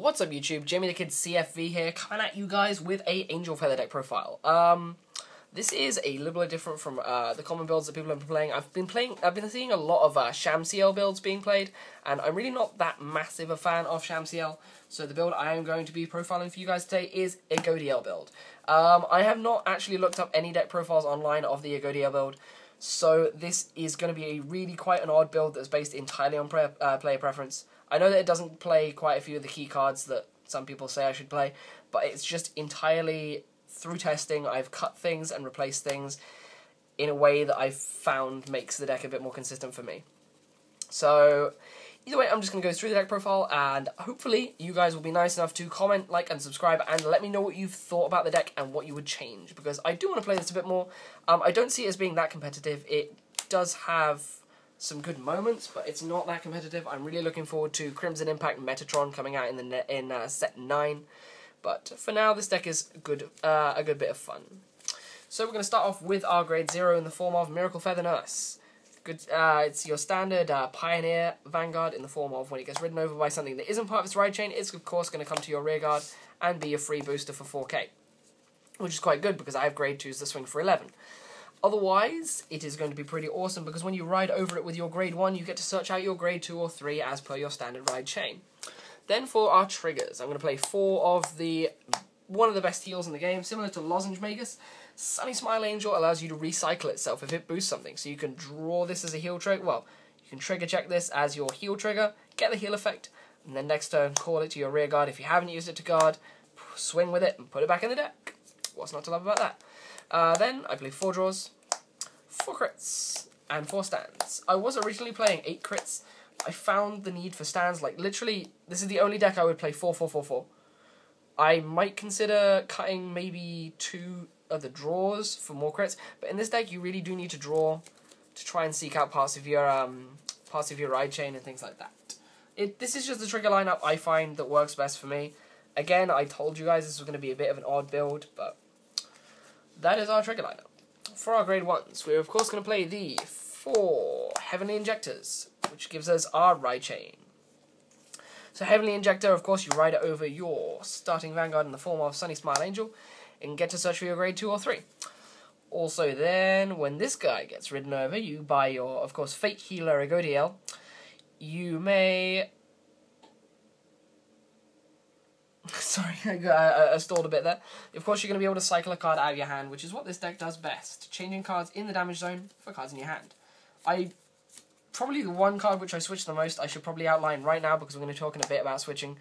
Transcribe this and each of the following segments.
What's up YouTube, Jamie the Kid CFV here, coming at you guys with a Angel Feather deck profile. This is a little bit different from the common builds that people have been playing. I've been seeing a lot of Shamsiel builds being played, and I'm really not that massive a fan of Shamsiel, so the build I am going to be profiling for you guys today is a Godiel build. I have not actually looked up any deck profiles online of the Godiel build, so this is going to be quite an odd build that's based entirely on player preference. I know that it doesn't play quite a few of the key cards that some people say I should play, but it's just entirely through testing. I've cut things and replaced things in a way that I've found makes the deck a bit more consistent for me. So either way, I'm just going to go through the deck profile, and hopefully you guys will be nice enough to comment, like, and subscribe, and let me know what you've thought about the deck and what you would change, because I do want to play this a bit more. I don't see it as being that competitive. It does have some good moments, but it's not that competitive. I'm really looking forward to Crimson Impact Metatron coming out in set 9. But for now, this deck is good, a good bit of fun. So we're going to start off with our grade 0 in the form of Miracle Feather Nurse. Good. It's your standard Pioneer Vanguard in the form of when it gets ridden over by something that isn't part of its ride chain, it's of course going to come to your rear guard and be a free booster for 4k. Which is quite good because I have grade 2s that swing for 11. Otherwise, it is going to be pretty awesome because when you ride over it with your grade 1, you get to search out your grade 2 or 3 as per your standard ride chain. Then for our triggers, I'm going to play 4 of one of the best heals in the game, similar to Lozenge Magus. Sunny Smile Angel allows you to recycle itself if it boosts something, so you can draw this as a heal trigger. Well, you can trigger check this as your heal trigger, get the heal effect, and then next turn call it to your rear guard if you haven't used it to guard, swing with it and put it back in the deck. What's not to love about that? Then I play 4 draws, 4 crits, and 4 stands. I was originally playing 8 crits. I found the need for stands, like literally, this is the only deck I would play 4-4-4-4. I might consider cutting maybe 2 of the draws for more crits, but in this deck you really do need to draw to try and seek out parts of your ride chain and things like that. This is just the trigger lineup I find that works best for me. Again, I told you guys this was going to be a bit of an odd build, but that is our trigger lineup. For our grade 1s, we're of course going to play the 4 Heavenly Injectors, which gives us our ride chain. So Heavenly Injector, of course, you ride it over your starting Vanguard in the form of Sunny Smile Angel, and get to search for your grade 2 or 3. Also then, when this guy gets ridden over, you buy your, of course, Fate Healer Godiel. You may... Sorry, I stalled a bit there. Of course, you're going to be able to cycle a card out of your hand, which is what this deck does best. Changing cards in the damage zone for cards in your hand. Probably the one card which I switch the most, I should probably outline right now because we're going to talk in a bit about switching,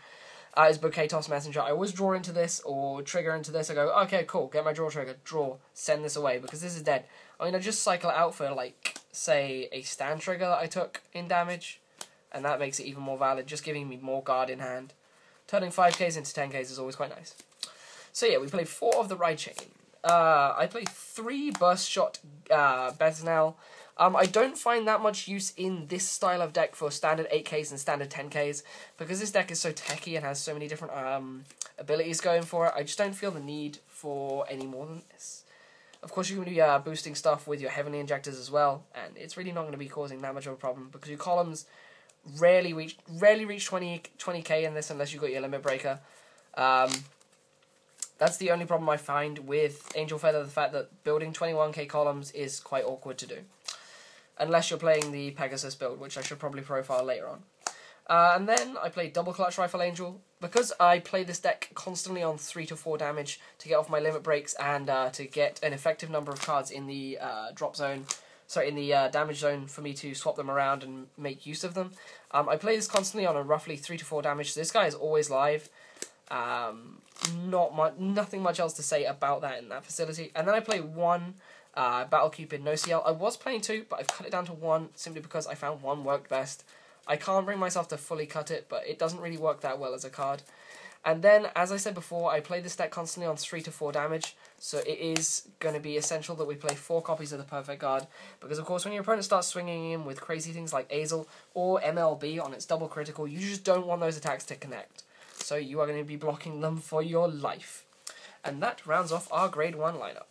is Bouquet Toss Messenger. I always draw into this or trigger into this. I go, okay, cool, get my draw trigger, draw, send this away because this is dead. I mean, I just cycle it out for, like, say, a stand trigger that I took in damage, and that makes it even more valid, just giving me more guard in hand. Turning 5Ks into 10Ks is always quite nice. So yeah, we played 4 of the ride chain. I played 3 Burst Shot Beznell. I don't find that much use in this style of deck for standard 8Ks and standard 10Ks, because this deck is so techy and has so many different abilities going for it. I just don't feel the need for any more than this. Of course, you're going to be boosting stuff with your Heavenly Injectors as well, and it's really not going to be causing that much of a problem, because your columns rarely reach 20k in this unless you've got your Limit Breaker. That's the only problem I find with Angel Feather, the fact that building 21k columns is quite awkward to do. Unless you're playing the Pegasus build, which I should probably profile later on. And then I played Double Clutch Rifle Angel. Because I play this deck constantly on 3 to 4 damage to get off my limit breaks and to get an effective number of cards in the damage zone for me to swap them around and make use of them. I play this constantly on a roughly 3 to 4 damage, so this guy is always live. Nothing much else to say about that in that facility. And then I play 1 Battle Cupid No CL. I was playing 2, but I've cut it down to 1 simply because I found 1 worked best. I can't bring myself to fully cut it, but it doesn't really work that well as a card. And then, as I said before, I play this deck constantly on 3 to 4 damage, so it is going to be essential that we play 4 copies of the Perfect Guard, because of course when your opponent starts swinging in with crazy things like Azel or MLB on its double critical, you just don't want those attacks to connect. So you are going to be blocking them for your life. And that rounds off our grade 1 lineup.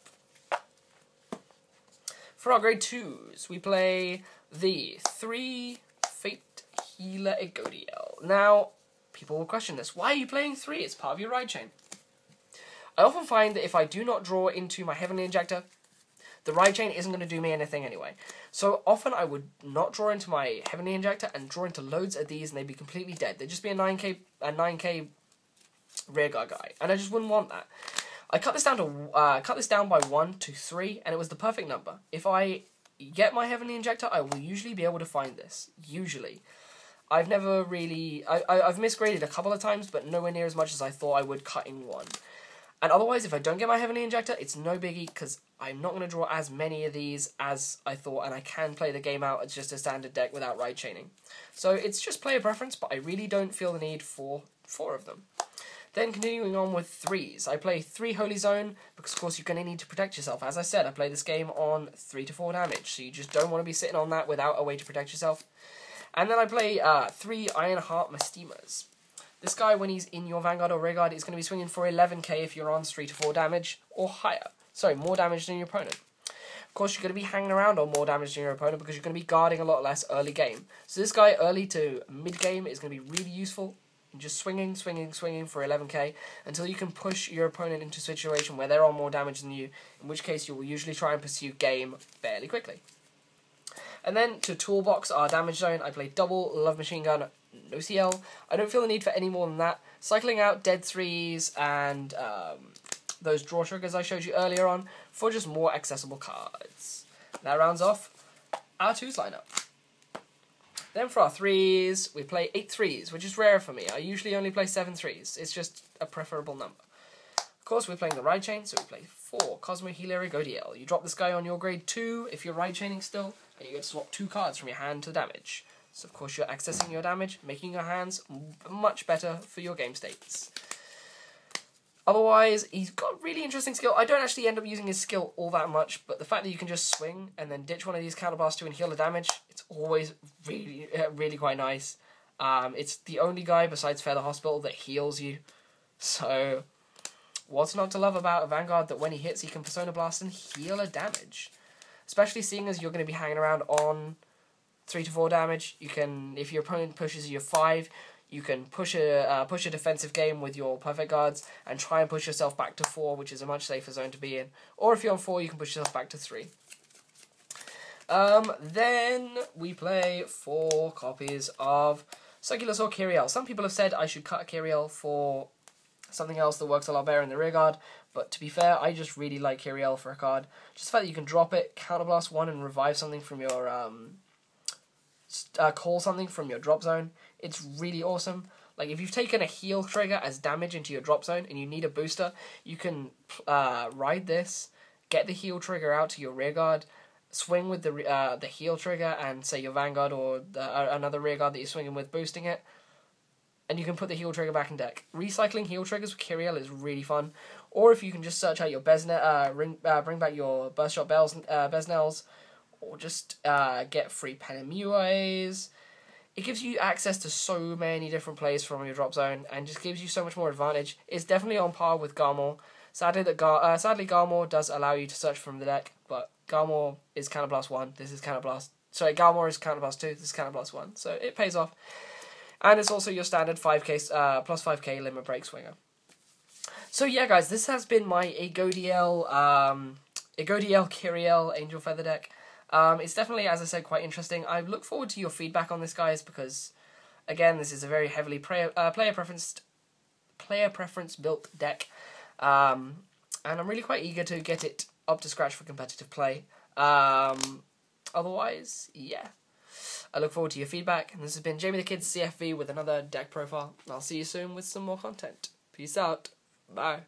For our grade 2s, we play the 3 Fate Healer Godiel. Now, people will question this. Why are you playing 3? It's part of your ride chain. I often find that if I do not draw into my Heavenly Injector, the ride chain isn't going to do me anything anyway. So often I would not draw into my Heavenly Injector and draw into loads of these and they'd be completely dead. They'd just be a 9k rearguard guy. And I just wouldn't want that. I cut this down by 1 to 3 and it was the perfect number. If I get my Heavenly Injector, I will usually be able to find this. Usually. I've never really... I've misgraded a couple of times, but nowhere near as much as I thought I would cutting 1. And otherwise, if I don't get my Heavenly Injector, it's no biggie, because I'm not going to draw as many of these as I thought, and I can play the game out as just a standard deck without ride chaining. So it's just player preference, but I really don't feel the need for 4 of them. Then continuing on with 3s. I play 3 Holy Zone, because of course you're going to need to protect yourself. As I said, I play this game on 3 to 4 damage, so you just don't want to be sitting on that without a way to protect yourself. And then I play 3 Ironheart Mastemas. This guy, when he's in your Vanguard or Rearguard, is going to be swinging for 11k if you're on 3 to 4 damage or higher. Sorry, more damage than your opponent. Of course, you're going to be hanging around on more damage than your opponent because you're going to be guarding a lot less early game. So this guy, early to mid-game, is going to be really useful in just swinging for 11k until you can push your opponent into a situation where they're on more damage than you, in which case you will usually try and pursue game fairly quickly. And then to Toolbox, our damage zone, I play double Love Machine Gun, no CL. I don't feel the need for any more than that. Cycling out dead 3s and those draw triggers I showed you earlier on for just more accessible cards. That rounds off our 2s lineup. Then for our 3s, we play 8 3s, which is rare for me. I usually only play 7 3s. It's just a preferable number. Of course, we're playing the ride chain, so we play 4 Cosmo Healer Godiel. You drop this guy on your grade 2 if you're ride chaining still, and you get to swap 2 cards from your hand to damage. So of course you're accessing your damage, making your hands much better for your game states. Otherwise, he's got really interesting skill. I don't actually end up using his skill all that much, but the fact that you can just swing and then ditch one of these counterblast 2 and heal the damage, it's always really quite nice. It's the only guy besides Feather Hospital that heals you. So, what's not to love about a Vanguard that when he hits he can Persona Blast and heal a damage? Especially seeing as you're going to be hanging around on 3 to 4 damage. You can, if your opponent pushes you 5, you can push a defensive game with your perfect guards and try and push yourself back to 4, which is a much safer zone to be in. Or if you're on 4, you can push yourself back to 3. Then we play 4 copies of Circulus or Kyriel. Some people have said I should cut Kyriel for something else that works a lot better in the rearguard, but to be fair, I just really like Kyriel for a card. Just the fact that you can drop it, counterblast 1 and revive something from your call something from your drop zone. It's really awesome. Like, if you've taken a heal trigger as damage into your drop zone and you need a booster, you can ride this, get the heal trigger out to your rearguard, swing with the heal trigger and say your Vanguard or another rearguard that you're swinging with boosting it, and you can put the heal trigger back in deck. Recycling heal triggers with Kyriel is really fun. Or if you can just search out your bring back your Burst Shot Besnells, or just get free Penemues. It gives you access to so many different plays from your drop zone, and just gives you so much more advantage. It's definitely on par with Garmor. Sadly, Garmor does allow you to search from the deck, but Garmor is Counterblast 1, this is Counterblast... Sorry, Garmor is Counterblast 2, this is Counterblast 1, so it pays off. And it's also your standard 5k, plus 5k Limit Break Swinger. So yeah, guys, this has been my Agodiel Kyriel Angel Feather deck. It's definitely, as I said, quite interesting. I look forward to your feedback on this, guys, because, again, this is a very heavily player preference built deck, and I'm really quite eager to get it up to scratch for competitive play. Otherwise, yeah, I look forward to your feedback. And this has been Jamie the Kid CFV with another deck profile. I'll see you soon with some more content. Peace out. Bye.